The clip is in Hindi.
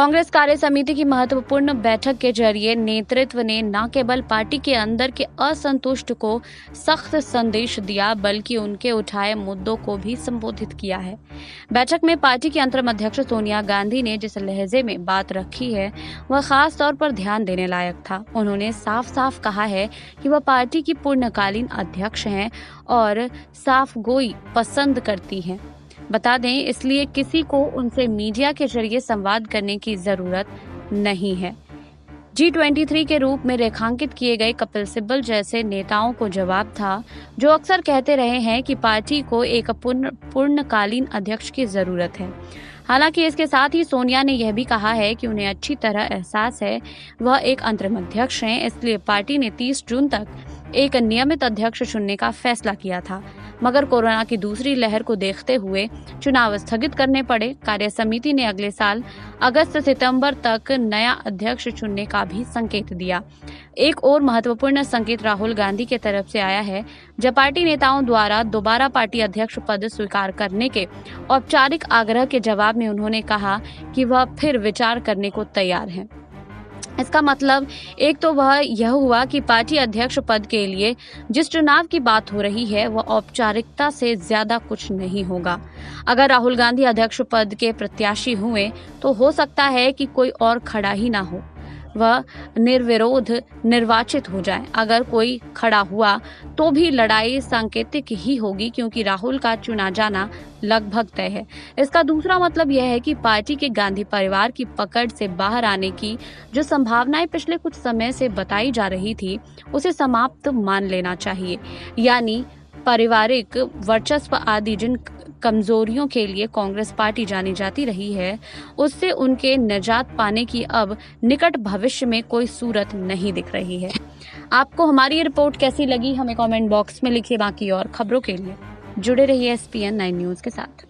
कांग्रेस कार्य समिति की महत्वपूर्ण बैठक के जरिए नेतृत्व ने न केवल पार्टी के अंदर के असंतुष्ट को सख्त संदेश दिया, बल्कि उनके उठाए मुद्दों को भी संबोधित किया है। बैठक में पार्टी की अंतरिम अध्यक्ष सोनिया गांधी ने जिस लहजे में बात रखी है, वह खास तौर पर ध्यान देने लायक था। उन्होंने साफ साफ कहा है कि वह पार्टी की पूर्णकालीन अध्यक्ष हैं और साफ गोई पसंद करती हैं। बता दें, इसलिए किसी को उनसे मीडिया के जरिए संवाद करने की जरूरत नहीं है। G23 के रूप में रेखांकित किए गए कपिल सिब्बल जैसे नेताओं को जवाब था, जो अक्सर कहते रहे हैं कि पार्टी को एक पूर्णकालीन अध्यक्ष की जरूरत है। हालांकि इसके साथ ही सोनिया ने यह भी कहा है कि उन्हें अच्छी तरह एहसास है वह एक अंतरिम अध्यक्ष हैं, इसलिए पार्टी ने 30 जून तक एक नियमित अध्यक्ष चुनने का फैसला किया था, मगर कोरोना की दूसरी लहर को देखते हुए चुनाव स्थगित करने पड़े। कार्य समिति ने अगले साल अगस्त-सितंबर तक नया अध्यक्ष चुनने का भी संकेत दिया। एक और महत्वपूर्ण संकेत राहुल गांधी की तरफ से आया है, जब पार्टी नेताओं द्वारा दोबारा पार्टी अध्यक्ष पद स्वीकार करने के औपचारिक आग्रह के जवाब में उन्होंने कहा कि वह फिर विचार करने को तैयार हैं। इसका मतलब एक तो वह यह हुआ कि पार्टी अध्यक्ष पद के लिए जिस चुनाव की बात हो रही है, वह औपचारिकता से ज्यादा कुछ नहीं होगा। अगर राहुल गांधी अध्यक्ष पद के प्रत्याशी हुए तो हो सकता है कि कोई और खड़ा ही ना हो, वह निर्विरोध निर्वाचित हो जाए। अगर कोई खड़ा हुआ तो भी लड़ाई सांकेतिक ही होगी, क्योंकि राहुल का चुना जाना लगभग तय है। इसका दूसरा मतलब यह है कि पार्टी के गांधी परिवार की पकड़ से बाहर आने की जो संभावनाएं पिछले कुछ समय से बताई जा रही थी, उसे समाप्त मान लेना चाहिए। यानी पारिवारिक वर्चस्व आदि जिन कमजोरियों के लिए कांग्रेस पार्टी जानी जाती रही है, उससे उनके निजात पाने की अब निकट भविष्य में कोई सूरत नहीं दिख रही है। आपको हमारी ये रिपोर्ट कैसी लगी, हमें कमेंट बॉक्स में लिखिए। बाकी और खबरों के लिए जुड़े रहिए SPN 9 न्यूज के साथ।